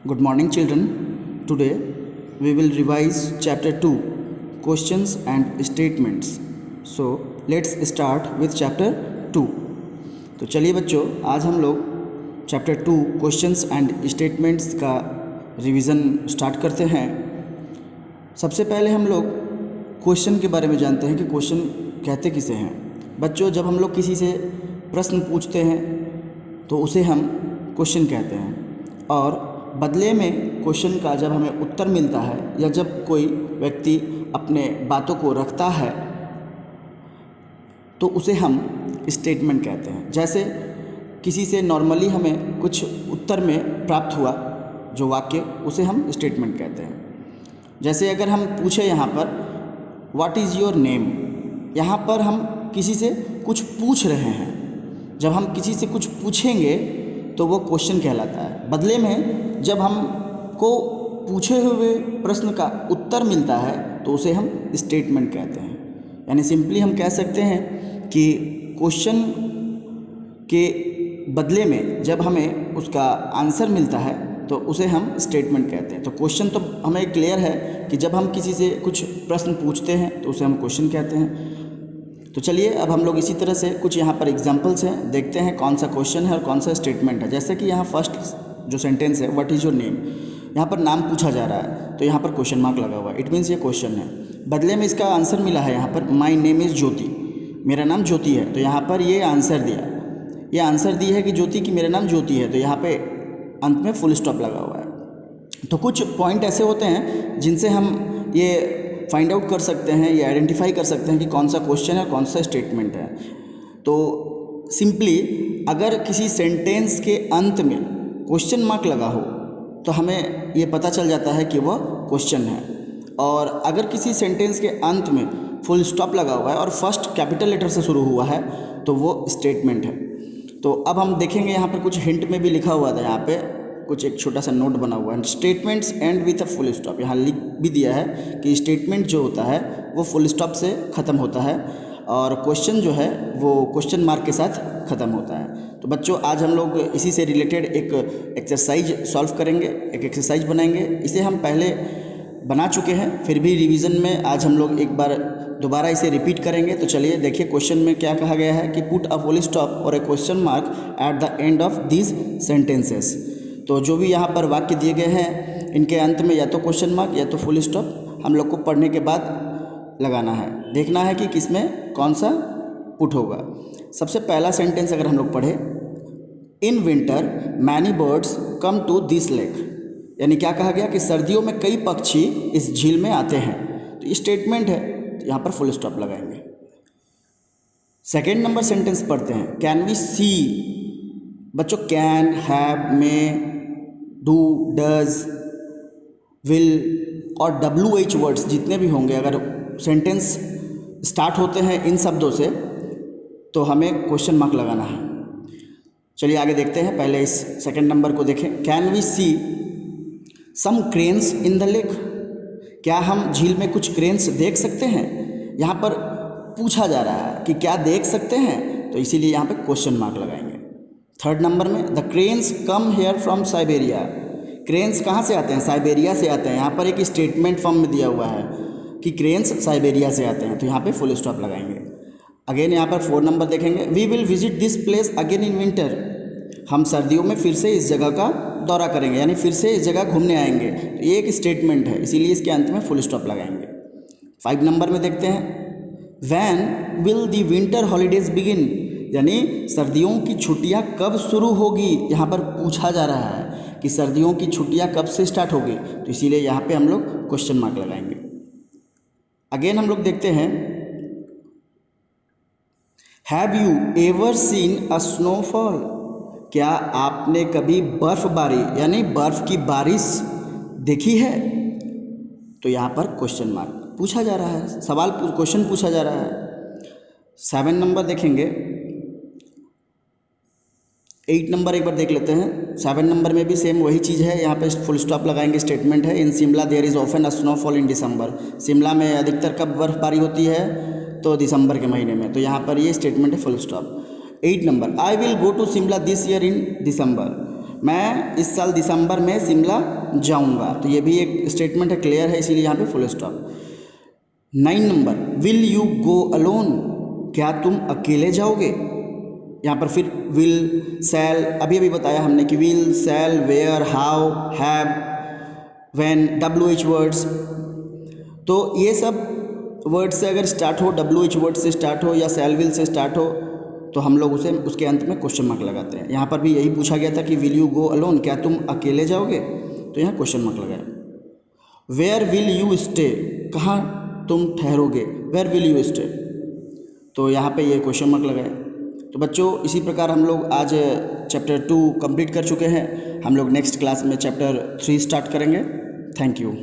Good morning, children. Today we will revise chapter 2 questions and statements. So let's start with chapter 2. तो चलिए बच्चों, आज हम लोग चैप्टर 2 क्वेश्चंस एंड स्टेटमेंट्स का रिवीजन स्टार्ट करते हैं। सबसे पहले हम लोग क्वेश्चन के बारे में जानते हैं कि क्वेश्चन कहते किसे हैं। बच्चों, जब हम लोग किसी से प्रश्न पूछते हैं तो उसे हम क्वेश्चन कहते हैं, और बदले में क्वेश्चन का जब हमें उत्तर मिलता है या जब कोई व्यक्ति अपने बातों को रखता है तो उसे हम स्टेटमेंट कहते हैं। जैसे किसी से नॉर्मली हमें कुछ उत्तर में प्राप्त हुआ जो वाक्य, उसे हम स्टेटमेंट कहते हैं। जैसे अगर हम पूछे यहाँ पर व्हाट इज़ योर नेम, यहाँ पर हम किसी से कुछ पूछ रहे हैं। जब हम किसी से कुछ पूछेंगे तो वो क्वेश्चन कहलाता है। बदले में जब हमको पूछे हुए प्रश्न का उत्तर मिलता है तो उसे हम स्टेटमेंट कहते हैं। यानी सिंपली हम कह सकते हैं कि क्वेश्चन के बदले में जब हमें उसका आंसर मिलता है तो उसे हम स्टेटमेंट कहते हैं। तो क्वेश्चन तो हमें क्लियर है कि जब हम किसी से कुछ प्रश्न पूछते हैं तो उसे हम क्वेश्चन कहते हैं। तो चलिए अब हम लोग इसी तरह से कुछ यहाँ पर एग्जाम्पल्स हैं, देखते हैं कौन सा क्वेश्चन है और कौन सा स्टेटमेंट है। जैसे कि यहाँ फर्स्ट जो सेंटेंस है व्हाट इज़ योर नेम, यहाँ पर नाम पूछा जा रहा है तो यहाँ पर क्वेश्चन मार्क लगा हुआ है, इट मीन्स ये क्वेश्चन है। बदले में इसका आंसर मिला है यहाँ पर माई नेम इज़ ज्योति, मेरा नाम ज्योति है, तो यहाँ पर ये आंसर दिया, ये आंसर दी है कि ज्योति की मेरा नाम ज्योति है, तो यहाँ पे अंत में फुल स्टॉप लगा हुआ है। तो कुछ पॉइंट ऐसे होते हैं जिनसे हम ये फाइंड आउट कर सकते हैं, ये आइडेंटिफाई कर सकते हैं कि कौन सा क्वेश्चन है कौन सा स्टेटमेंट है। तो सिंपली अगर किसी सेंटेंस के अंत में क्वेश्चन मार्क लगा हो तो हमें ये पता चल जाता है कि वह क्वेश्चन है, और अगर किसी सेंटेंस के अंत में फुल स्टॉप लगा हुआ है और फर्स्ट कैपिटल लेटर से शुरू हुआ है तो वो स्टेटमेंट है। तो अब हम देखेंगे यहाँ पर कुछ हिंट में भी लिखा हुआ था, यहाँ पे कुछ एक छोटा सा नोट बना हुआ है, statements and with a full stop. यहाँ लिख भी दिया है कि स्टेटमेंट जो होता है वो फुल स्टॉप से ख़त्म होता है और क्वेश्चन जो है वो क्वेश्चन मार्क के साथ ख़त्म होता है। तो बच्चों, आज हम लोग इसी से रिलेटेड एक एक्सरसाइज सॉल्व करेंगे, एक एक्सरसाइज बनाएंगे। इसे हम पहले बना चुके हैं, फिर भी रिवीजन में आज हम लोग एक बार दोबारा इसे रिपीट करेंगे। तो चलिए देखिए क्वेश्चन में क्या कहा गया है कि पुट अ फुल स्टॉप और a question mark at the end of these sentences. तो जो भी यहाँ पर वाक्य दिए गए हैं इनके अंत में या तो क्वेश्चन मार्क या तो फुल स्टॉप हम लोग को पढ़ने के बाद लगाना है, देखना है कि किसमें कौन सा पुट होगा। सबसे पहला सेंटेंस अगर हम लोग पढ़े, in winter many birds come to this lake, यानी क्या कहा गया कि सर्दियों में कई पक्षी इस झील में आते हैं, तो ये स्टेटमेंट है, तो यहाँ पर फुल स्टॉप लगाएंगे। सेकेंड नंबर सेंटेंस पढ़ते हैं, कैन वी सी। बच्चों, can, have, may, do, does, will और WH वर्ड्स जितने भी होंगे, अगर सेंटेंस स्टार्ट होते हैं इन शब्दों से तो हमें क्वेश्चन मार्क लगाना है। चलिए आगे देखते हैं, पहले इस सेकंड नंबर को देखें। Can we see some cranes in the lake, क्या हम झील में कुछ क्रेन्स देख सकते हैं। यहाँ पर पूछा जा रहा है कि क्या देख सकते हैं, तो इसीलिए यहाँ पे क्वेश्चन मार्क लगाएंगे। थर्ड नंबर में, the cranes come here from Siberia, cranes कहाँ से आते हैं, साइबेरिया से आते हैं। यहाँ पर एक स्टेटमेंट फॉर्म में दिया हुआ है कि क्रेन्स साइबेरिया से आते हैं, तो यहाँ पे फुल स्टॉप लगाएंगे। अगेन यहाँ पर 4 नंबर देखेंगे, we will visit this place again in winter, हम सर्दियों में फिर से इस जगह का दौरा करेंगे, यानी फिर से इस जगह घूमने आएंगे, तो ये एक स्टेटमेंट है, इसीलिए इसके अंत में फुल स्टॉप लगाएंगे। 5 नंबर में देखते हैं, van will the winter holidays begin, यानी सर्दियों की छुट्टियां कब शुरू होगी। यहाँ पर पूछा जा रहा है कि सर्दियों की छुट्टियां कब से स्टार्ट होगी, तो इसीलिए यहाँ पे हम लोग क्वेश्चन मार्क लगाएंगे। अगेन हम लोग देखते हैं, have you ever seen a snowfall, क्या आपने कभी बर्फबारी यानी बर्फ की बारिश देखी है, तो यहाँ पर क्वेश्चन मार्क पूछा जा रहा है, सवाल क्वेश्चन पूछा जा रहा है। 7 नंबर देखेंगे, 8 नंबर एक बार देख लेते हैं। 7 नंबर में भी सेम वही चीज़ है, यहाँ पे फुल स्टॉप लगाएंगे, स्टेटमेंट है। In Shimla there is often a snowfall in December, Shimla में अधिकतर कब बर्फबारी होती है, तो दिसंबर के महीने में, तो यहाँ पर ये स्टेटमेंट है, full stop. 8 number, I will go to Shimla this year in December, मैं इस साल दिसंबर में शिमला जाऊंगा, तो ये भी एक स्टेटमेंट है, क्लियर है, इसीलिए यहाँ पे full stop. 9 number, will you go alone, क्या तुम अकेले जाओगे। यहाँ पर फिर विल, शैल, अभी अभी बताया हमने कि will, shall, where, how, have, when, WH words. तो ये सब वर्ड से अगर स्टार्ट हो, WH वर्ड से स्टार्ट हो या शैल, विल से स्टार्ट हो, तो हम लोग उसे उसके अंत में क्वेश्चन मार्क लगाते हैं। यहाँ पर भी यही पूछा गया था कि विल यू गो अलोन, क्या तुम अकेले जाओगे, तो यहाँ क्वेश्चन मार्क लगाया। वेयर विल यू स्टे, कहाँ तुम ठहरोगे, वेयर विल यू स्टे, तो यहाँ पे ये क्वेश्चन मार्क लगाया। तो बच्चों इसी प्रकार हम लोग आज चैप्टर 2 कंप्लीट कर चुके हैं। हम लोग नेक्स्ट क्लास में चैप्टर 3 स्टार्ट करेंगे। Thank you.